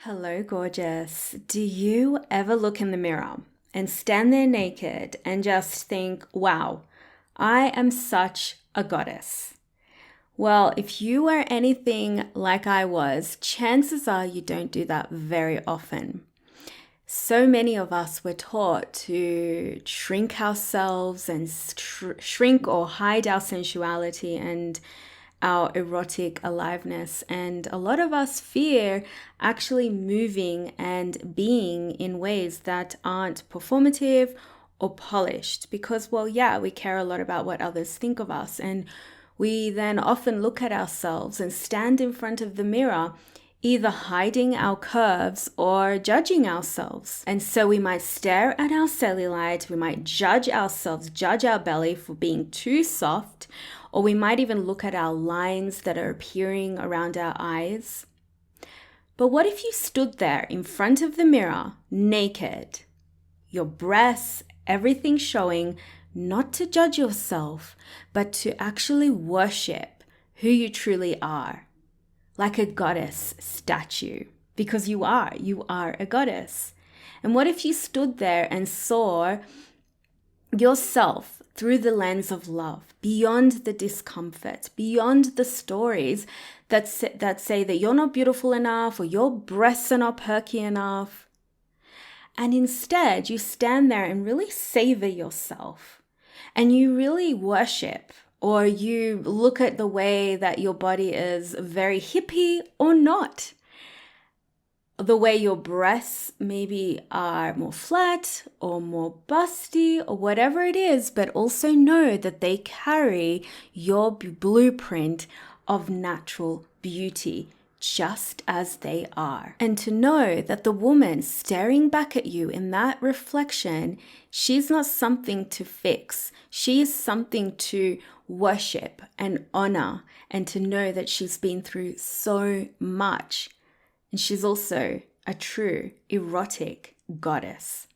Hello, gorgeous. Do you ever look in the mirror and stand there naked and just think, wow, I am such a goddess? Well, if you were anything like I was, chances are you don't do that very often. So many of us were taught to shrink ourselves and shrink or hide our sensuality and our erotic aliveness. And a lot of us fear actually moving and being in ways that aren't performative or polished because, well, yeah, we care a lot about what others think of us. And we then often look at ourselves and stand in front of the mirror either hiding our curves or judging ourselves. And so we might stare at our cellulite, we might judge ourselves, judge our belly for being too soft, or we might even look at our lines that are appearing around our eyes. But what if you stood there in front of the mirror, naked, your breasts, everything showing, not to judge yourself, but to actually worship who you truly are? Like a goddess statue, because you are a goddess. And what if you stood there and saw yourself through the lens of love, beyond the discomfort, beyond the stories that say that you're not beautiful enough or your breasts are not perky enough. And instead, you stand there and really savor yourself and you really worship, or you look at the way that your body is very hippie or not. The way your breasts maybe are more flat or more busty or whatever it is, but also know that they carry your blueprint of natural beauty just as they are. And to know that the woman staring back at you in that reflection, she's not something to fix. She is something to worship and honor, and to know that she's been through so much. And she's also a true erotic goddess.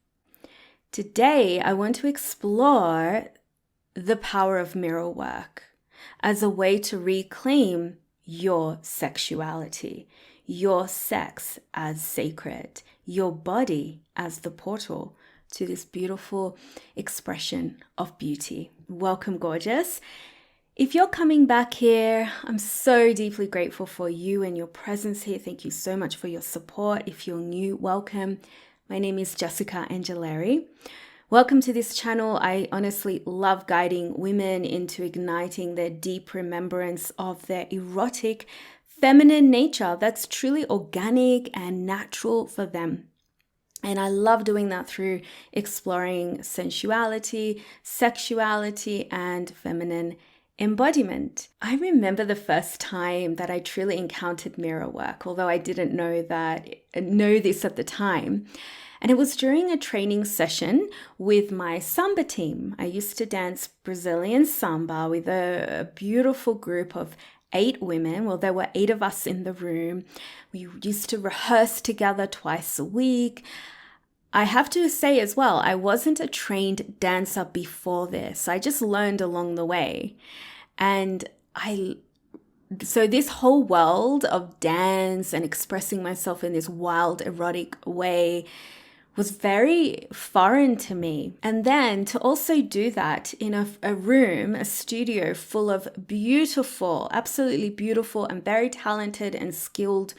Today, I want to explore the power of mirror work as a way to reclaim your sexuality, your sex as sacred, your body as the portal to this beautiful expression of beauty. Welcome, gorgeous. If you're coming back here, I'm so deeply grateful for you and your presence here. Thank you so much for your support. If you're new, welcome. My name is Jessica Angeleri. Welcome to this channel. I honestly love guiding women into igniting their deep remembrance of their erotic, feminine nature that's truly organic and natural for them. And I love doing that through exploring sensuality, sexuality, and feminine embodiment. I remember the first time that I truly encountered mirror work, although I didn't know this at the time. And it was during a training session with my samba team. I used to dance Brazilian samba with a beautiful group of 8 women. Well, there were 8 of us in the room. We used to rehearse together twice a week. I have to say as well, I wasn't a trained dancer before this. I just learned along the way. And so this whole world of dance and expressing myself in this wild, erotic way was very foreign to me. And then to also do that in a room, a studio full of beautiful, absolutely beautiful and very talented and skilled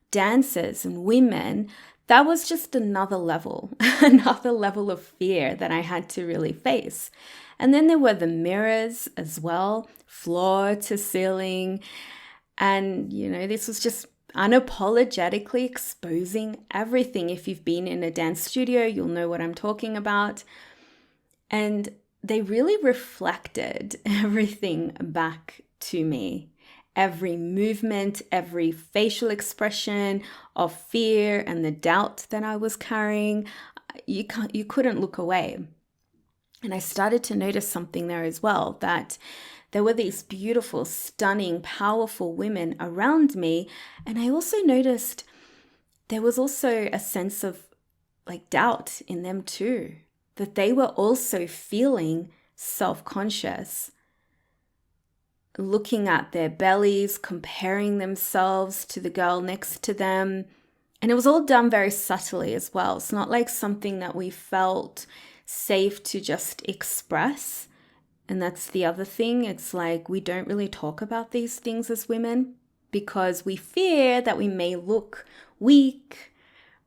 dancers and women, that was just another level, another level of fear that I had to really face. And then there were the mirrors as well, floor to ceiling. And, this was just unapologetically exposing everything. If you've been in a dance studio, you'll know what I'm talking about. And they really reflected everything back to me. Every movement, every facial expression of fear and the doubt that I was carrying, you couldn't look away. And I started to notice something there as well, that there were these beautiful, stunning, powerful women around me. And I also noticed there was also a sense of doubt in them too, that they were also feeling self-conscious, looking at their bellies, comparing themselves to the girl next to them, And it was all done very subtly as well. It's not like something that we felt safe to just express. And that's the other thing. It's like we don't really talk about these things as women because we fear that we may look weak,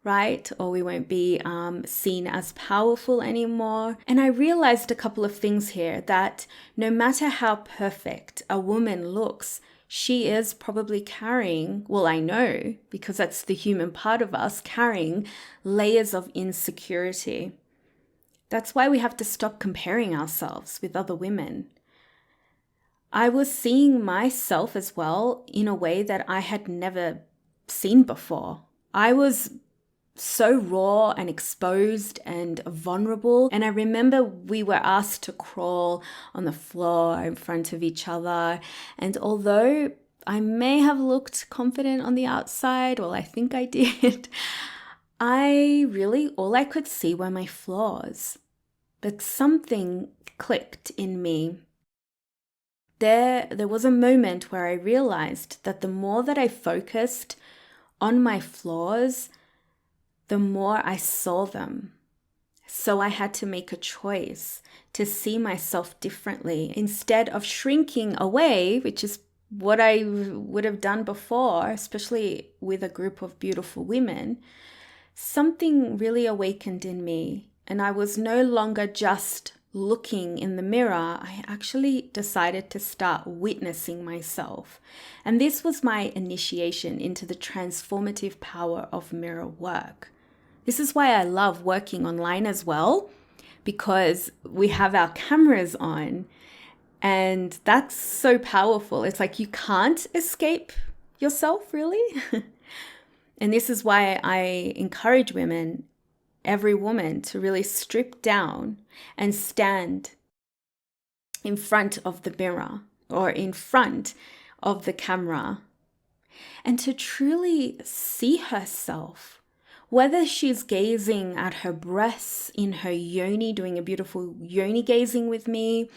right? Or we won't be seen as powerful anymore. And I realized a couple of things here, that no matter how perfect a woman looks, she is probably carrying, well, I know, because that's the human part of us, carrying layers of insecurity. That's why we have to stop comparing ourselves with other women. I was seeing myself as well in a way that I had never seen before. I was so raw and exposed and vulnerable. And I remember we were asked to crawl on the floor in front of each other. And although I may have looked confident on the outside, well, I think I did, all I could see were my flaws. But something clicked in me. There was a moment where I realized that the more that I focused on my flaws, the more I saw them. So I had to make a choice to see myself differently instead of shrinking away, which is what I would have done before, especially with a group of beautiful women. Something really awakened in me, and I was no longer just looking in the mirror. I actually decided to start witnessing myself. And this was my initiation into the transformative power of mirror work. This is why I love working online as well, because we have our cameras on, and that's so powerful. It's like you can't escape yourself, really. And this is why I encourage women, every woman, to really strip down and stand in front of the mirror or in front of the camera and to truly see herself. Whether she's gazing at her breasts in her yoni, doing a beautiful yoni gazing with me,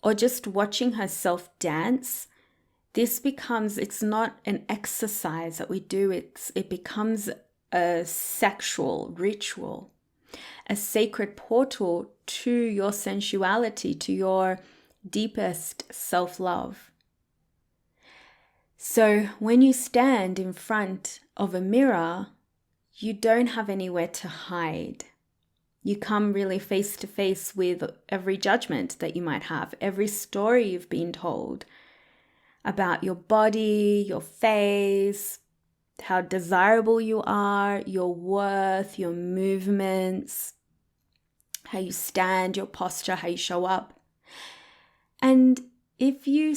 or just watching herself dance, it's not an exercise that we do, it becomes a sexual ritual, a sacred portal to your sensuality, to your deepest self-love. So when you stand in front of a mirror, you don't have anywhere to hide. You come really face to face with every judgment that you might have, every story you've been told about your body, your face, how desirable you are, your worth, your movements, how you stand, your posture, how you show up. And if you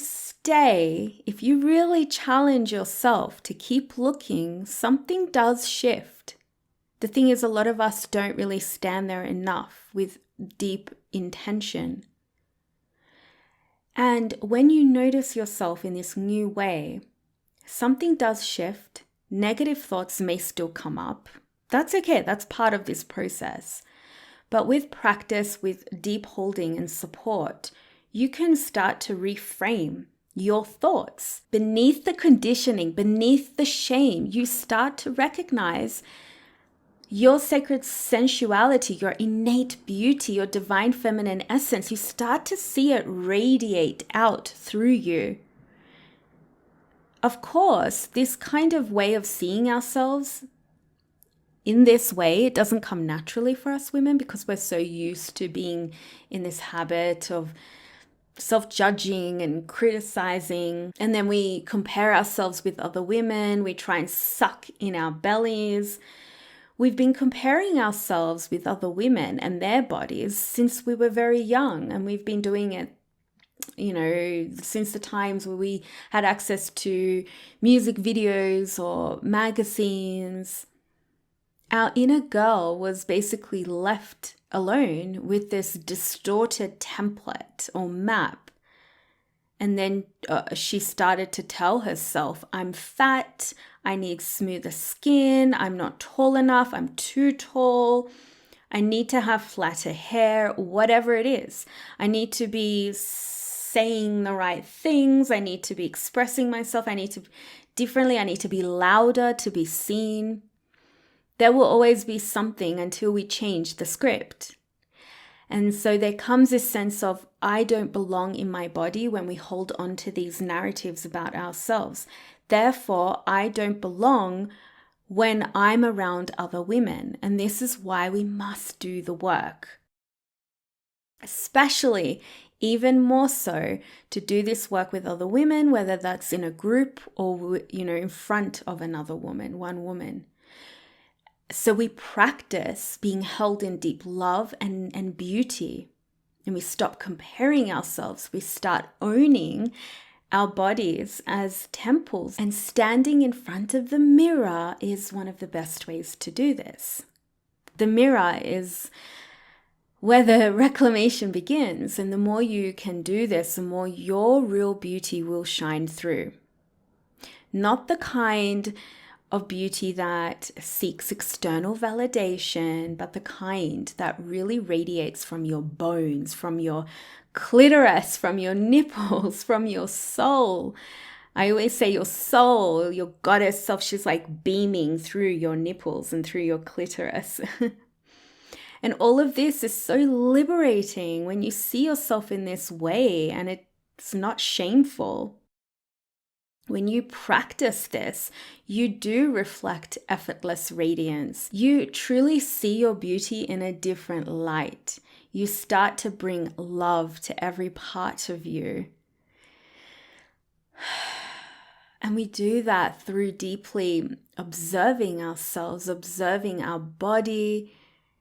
really challenge yourself to keep looking, something does shift. The thing is, a lot of us don't really stand there enough with deep intention. And when you notice yourself in this new way, something does shift. Negative thoughts may still come up. That's okay. That's part of this process. But with practice, with deep holding and support, you can start to reframe your thoughts. Beneath the conditioning, beneath the shame, you start to recognize your sacred sensuality, your innate beauty, your divine feminine essence. You start to see it radiate out through you. Of course, this kind of way of seeing ourselves in this way, it doesn't come naturally for us women because we're so used to being in this habit of self-judging and criticizing. And then we compare ourselves with other women. We try and suck in our bellies. We've been comparing ourselves with other women and their bodies since we were very young. And we've been doing it, since the times where we had access to music videos or magazines. Our inner girl was basically left alone with this distorted template or map. And then she started to tell herself, I'm fat, I need smoother skin, I'm not tall enough, I'm too tall, I need to have flatter hair, whatever it is. I need to be saying the right things, I need to be expressing myself, I need to be louder to be seen. There will always be something until we change the script. And so there comes this sense of, I don't belong in my body when we hold on to these narratives about ourselves. Therefore, I don't belong when I'm around other women. And this is why we must do the work. Especially, even more so, to do this work with other women, whether that's in a group or, in front of another woman, one woman. So we practice being held in deep love and beauty, and we stop comparing ourselves. We start owning our bodies as temples, and standing in front of the mirror is one of the best ways to do this. The mirror is where the reclamation begins, and the more you can do this, the more your real beauty will shine through. Not the kind of beauty that seeks external validation, but the kind that really radiates from your bones, from your clitoris, from your nipples, from your soul. I always say your soul, your goddess self, she's like beaming through your nipples and through your clitoris. And all of this is so liberating when you see yourself in this way, and it's not shameful. When you practice this, you do reflect effortless radiance. You truly see your beauty in a different light. You start to bring love to every part of you. And we do that through deeply observing ourselves, observing our body,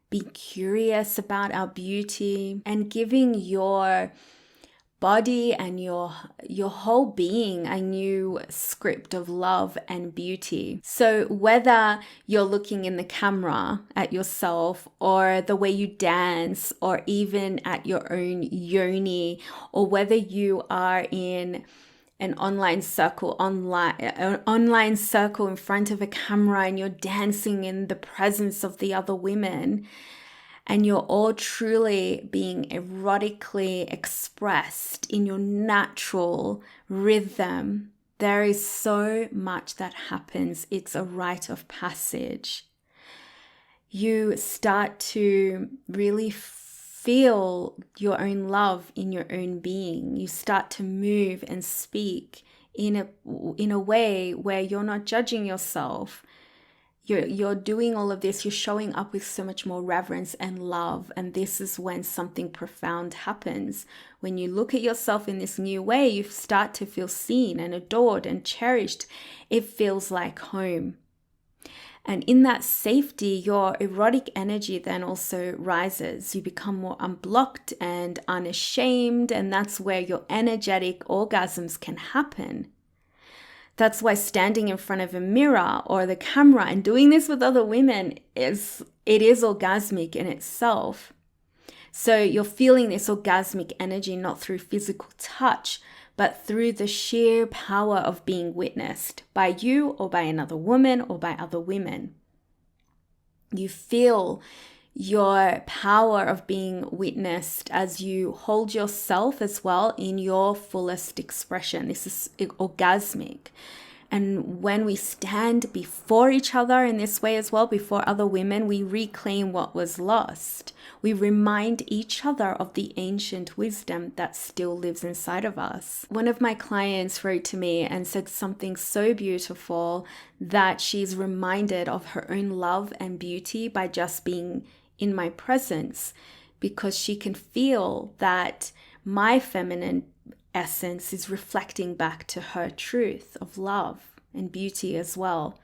being curious about our beauty, and giving your body and your whole being a new script of love and beauty. So whether you're looking in the camera at yourself, or the way you dance, or even at your own yoni, or whether you are in an online circle in front of a camera and you're dancing in the presence of the other women, and you're all truly being erotically expressed in your natural rhythm, there is so much that happens. It's a rite of passage. You start to really feel your own love in your own being. You start to move and speak in a way where you're not judging yourself. You're doing all of this, you're showing up with so much more reverence and love. And this is when something profound happens. When you look at yourself in this new way, you start to feel seen and adored and cherished. It feels like home. And in that safety, your erotic energy then also rises. You become more unblocked and unashamed, and that's where your energetic orgasms can happen. That's why standing in front of a mirror or the camera and doing this with other women is orgasmic in itself. So you're feeling this orgasmic energy not through physical touch, but through the sheer power of being witnessed by you or by another woman or by other women. You feel your power of being witnessed as you hold yourself as well in your fullest expression. This is orgasmic. And when we stand before each other in this way as well, before other women, we reclaim what was lost. We remind each other of the ancient wisdom that still lives inside of us. One of my clients wrote to me and said something so beautiful, that she's reminded of her own love and beauty by just being in my presence, because she can feel that my feminine essence is reflecting back to her truth of love and beauty as well.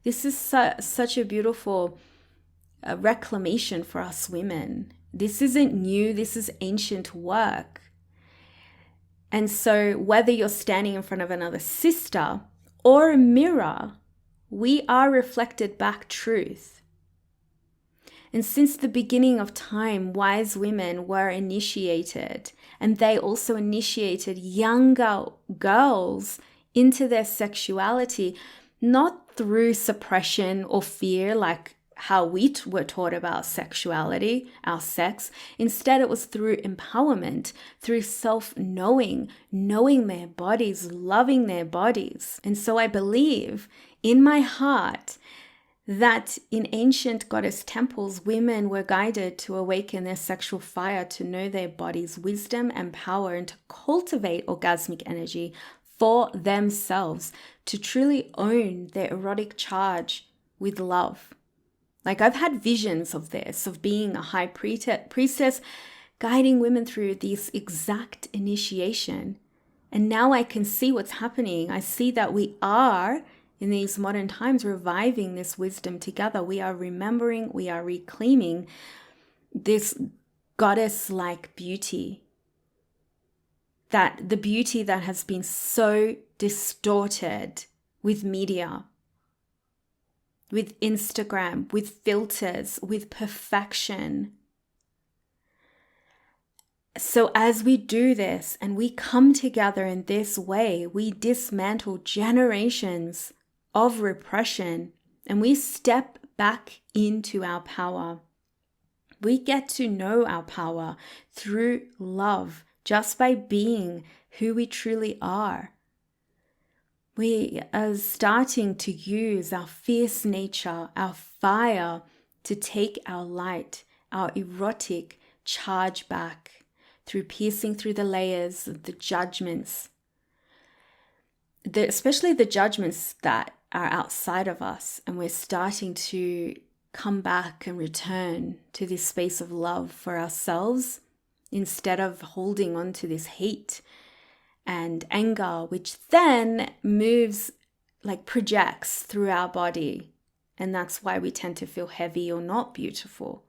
This is such a beautiful reclamation for us women. This isn't new, this is ancient work. And so whether you're standing in front of another sister or a mirror, we are reflected back truth. And since the beginning of time, wise women were initiated, and they also initiated younger girls into their sexuality, not through suppression or fear like how we were taught about sexuality, our sex. Instead, it was through empowerment, through self-knowing, knowing their bodies, loving their bodies. And so I believe in my heart that in ancient goddess temples, women were guided to awaken their sexual fire, to know their body's wisdom and power, and to cultivate orgasmic energy for themselves, to truly own their erotic charge with love. Like, I've had visions of this, of being a high priestess, guiding women through this exact initiation. And now I can see what's happening. I see that we are, in these modern times, reviving this wisdom together. We are remembering, we are reclaiming this goddess-like beauty. That the beauty that has been so distorted with media, with Instagram, with filters, with perfection. So as we do this and we come together in this way, we dismantle generations of repression and we step back into our power. We get to know our power through love, just by being who we truly are. We are starting to use our fierce nature, our fire, to take our light, our erotic charge back through piercing through the layers of the judgments, especially the judgments that are outside of us. And we're starting to come back and return to this space of love for ourselves, instead of holding on to this hate and anger, which then moves, like projects through our body. And that's why we tend to feel heavy or not beautiful,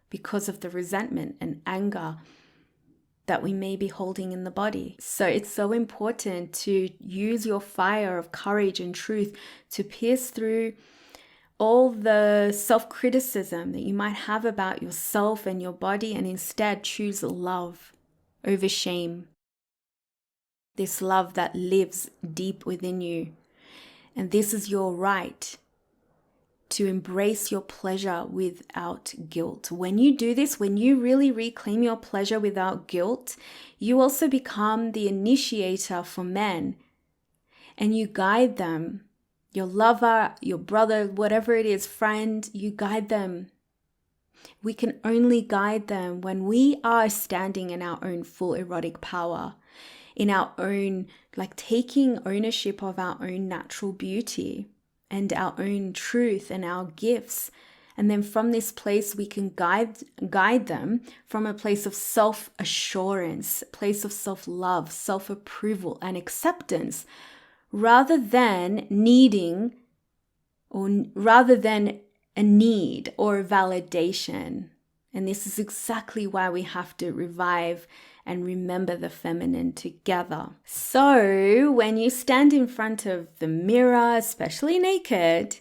because of the resentment and anger that we may be holding in the body. So it's so important to use your fire of courage and truth to pierce through all the self-criticism that you might have about yourself and your body, and instead choose love over shame. This love that lives deep within you. And this is your right to embrace your pleasure without guilt. When you do this, when you really reclaim your pleasure without guilt, you also become the initiator for men, and you guide them. Your lover, your brother, whatever it is, friend, you guide them. We can only guide them when we are standing in our own full erotic power, in our own, like taking ownership of our own natural beauty and our own truth and our gifts. And then from this place, we can guide them from a place of self-assurance, a place of self-love, self-approval and acceptance, rather than needing, or rather than a need or validation. And this is exactly why we have to revive and remember the feminine together. So when you stand in front of the mirror, especially naked,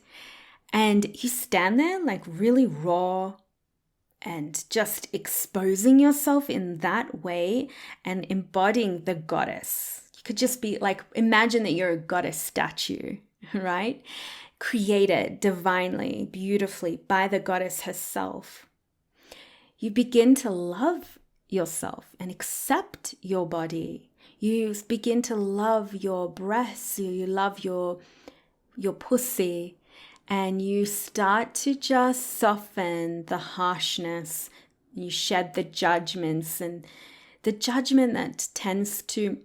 and you stand there like really raw and just exposing yourself in that way and embodying the goddess. You could just be like, imagine that you're a goddess statue, right? Created divinely, beautifully by the goddess herself. You begin to love yourself and accept your body. You begin to love your breasts, you love your pussy, and you start to just soften the harshness. You shed the judgments, and the judgment that tends to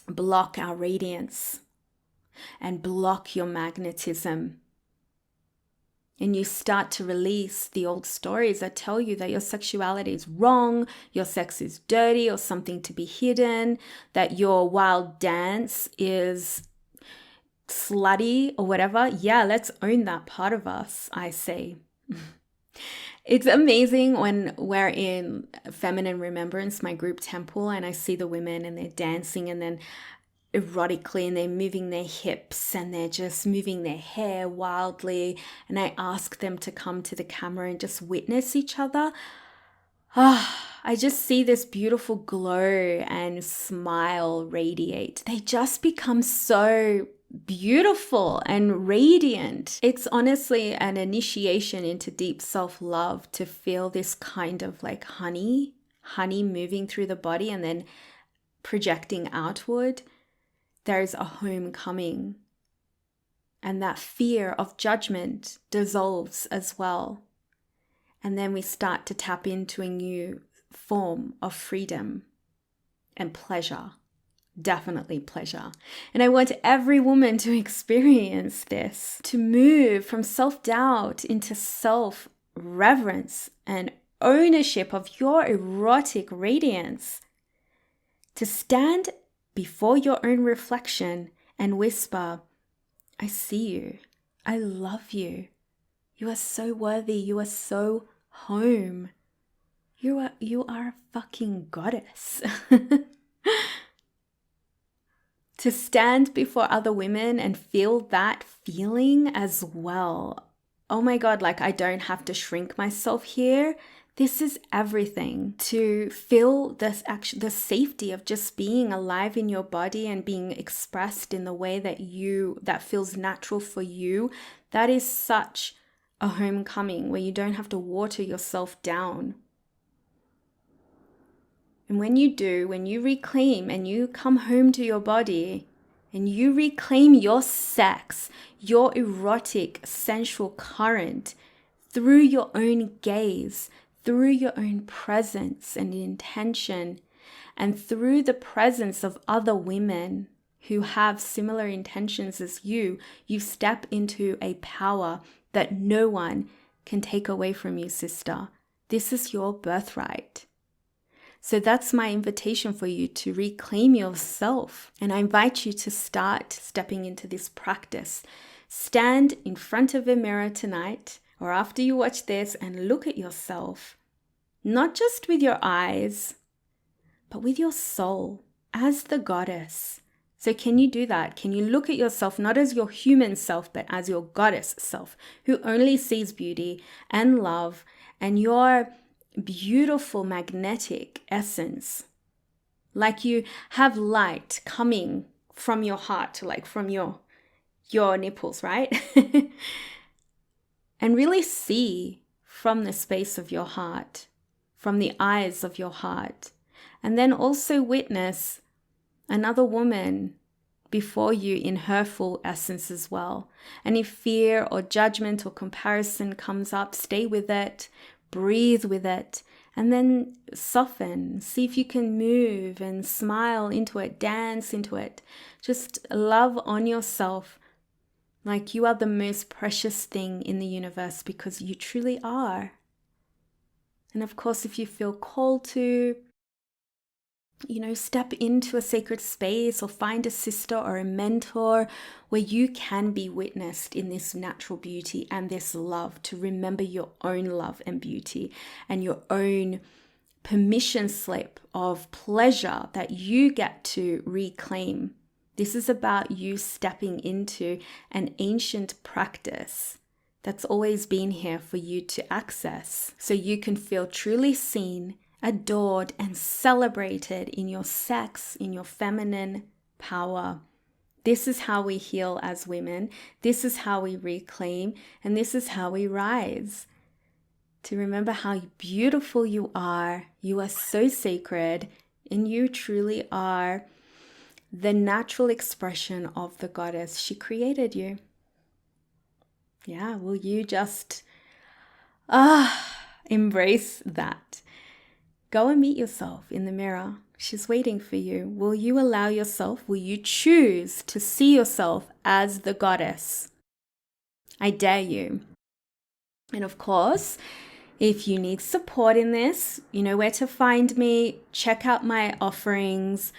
block our radiance and block your magnetism. And you start to release the old stories that tell you that your sexuality is wrong, your sex is dirty or something to be hidden, that your wild dance is slutty or whatever. Yeah, let's own that part of us, I say. It's amazing when we're in Feminine Remembrance, my group temple, and I see the women and they're dancing and then erotically, and they're moving their hips and they're just moving their hair wildly, and I ask them to come to the camera and just witness each other. I just see this beautiful glow and smile radiate. They just become so beautiful and radiant. It's honestly an initiation into deep self-love to feel this kind of like honey moving through the body and then projecting outward. There's a homecoming. And that fear of judgment dissolves as well. And then we start to tap into a new form of freedom and pleasure. Definitely pleasure. And I want every woman to experience this, to move from self-doubt into self-reverence and ownership of your erotic radiance, to stand before your own reflection and whisper, I see you. I love you. You are so worthy. You are so home. You are a fucking goddess. To stand before other women and feel that feeling as well. Oh my God, like I don't have to shrink myself here. This is everything. To feel this the safety of just being alive in your body and being expressed in the way that feels natural for you. That is such a homecoming where you don't have to water yourself down. And when you do, when you reclaim and you come home to your body and you reclaim your sex, your erotic, sensual current through your own gaze, through your own presence and intention, and through the presence of other women who have similar intentions as you step into a power that no one can take away from you, sister. This is your birthright. So that's my invitation for you to reclaim yourself. And I invite you to start stepping into this practice. Stand in front of a mirror tonight or after you watch this and look at yourself, not just with your eyes, but with your soul as the goddess. So can you do that? Can you look at yourself not as your human self, but as your goddess self who only sees beauty and love and your beautiful magnetic essence, like you have light coming from your heart, like from your nipples, right? And really see from the space of your heart, from the eyes of your heart, and then also witness another woman before you in her full essence as well. And if fear or judgment or comparison comes up, stay with it. Breathe with it, and then soften. See if you can move and smile into it, dance into it. Just love on yourself like you are the most precious thing in the universe, because you truly are. And of course, if you feel called to, step into a sacred space or find a sister or a mentor where you can be witnessed in this natural beauty and this love, to remember your own love and beauty and your own permission slip of pleasure that you get to reclaim. This is about you stepping into an ancient practice that's always been here for you to access, so you can feel truly seen, adored, and celebrated in your sex, in your feminine power. This is how we heal as women. This is how we reclaim, and this is how we rise. To remember how beautiful you are. You are so sacred, and you truly are the natural expression of the goddess. She created you. Yeah, will you just embrace that? Go and meet yourself in the mirror. She's waiting for you. Will you choose to see yourself as the goddess? I dare you. And of course, if you need support in this, you know where to find me. Check out my offerings.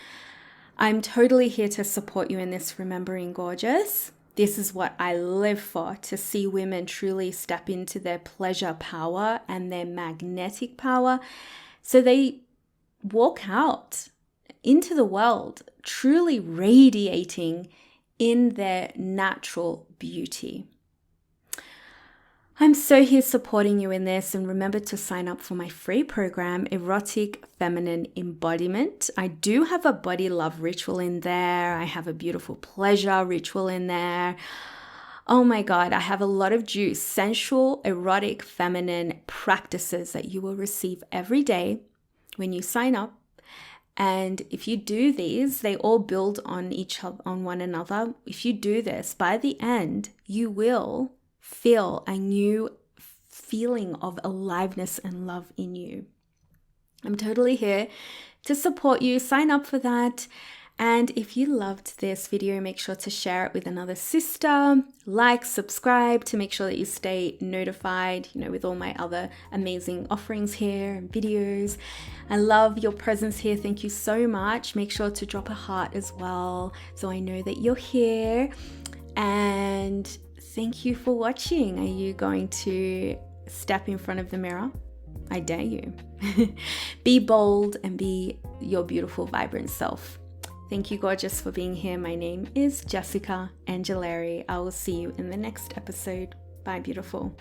I'm totally here to support you in this Remembering Gorgeous. This is what I live for, to see women truly step into their pleasure power and their magnetic power, so they walk out into the world truly radiating in their natural beauty. I'm so here supporting you in this, and remember to sign up for my free program, Erotic Feminine Embodiment. I do have a body love ritual in there. I have a beautiful pleasure ritual in there. Oh my God, I have a lot of juice, sensual, erotic, feminine practices that you will receive every day when you sign up. And if you do these, they all build on on one another. If you do this, by the end, you will feel a new feeling of aliveness and love in you. I'm totally here to support you. Sign up for that. And if you loved this video, make sure to share it with another sister, like, subscribe to make sure that you stay notified, with all my other amazing offerings here and videos. I love your presence here. Thank you so much. Make sure to drop a heart as well, so I know that you're here. And thank you for watching. Are you going to step in front of the mirror? I dare you. Be bold and be your beautiful, vibrant self. Thank you, gorgeous, for being here. My name is Jessica Angelari. I will see you in the next episode. Bye, beautiful.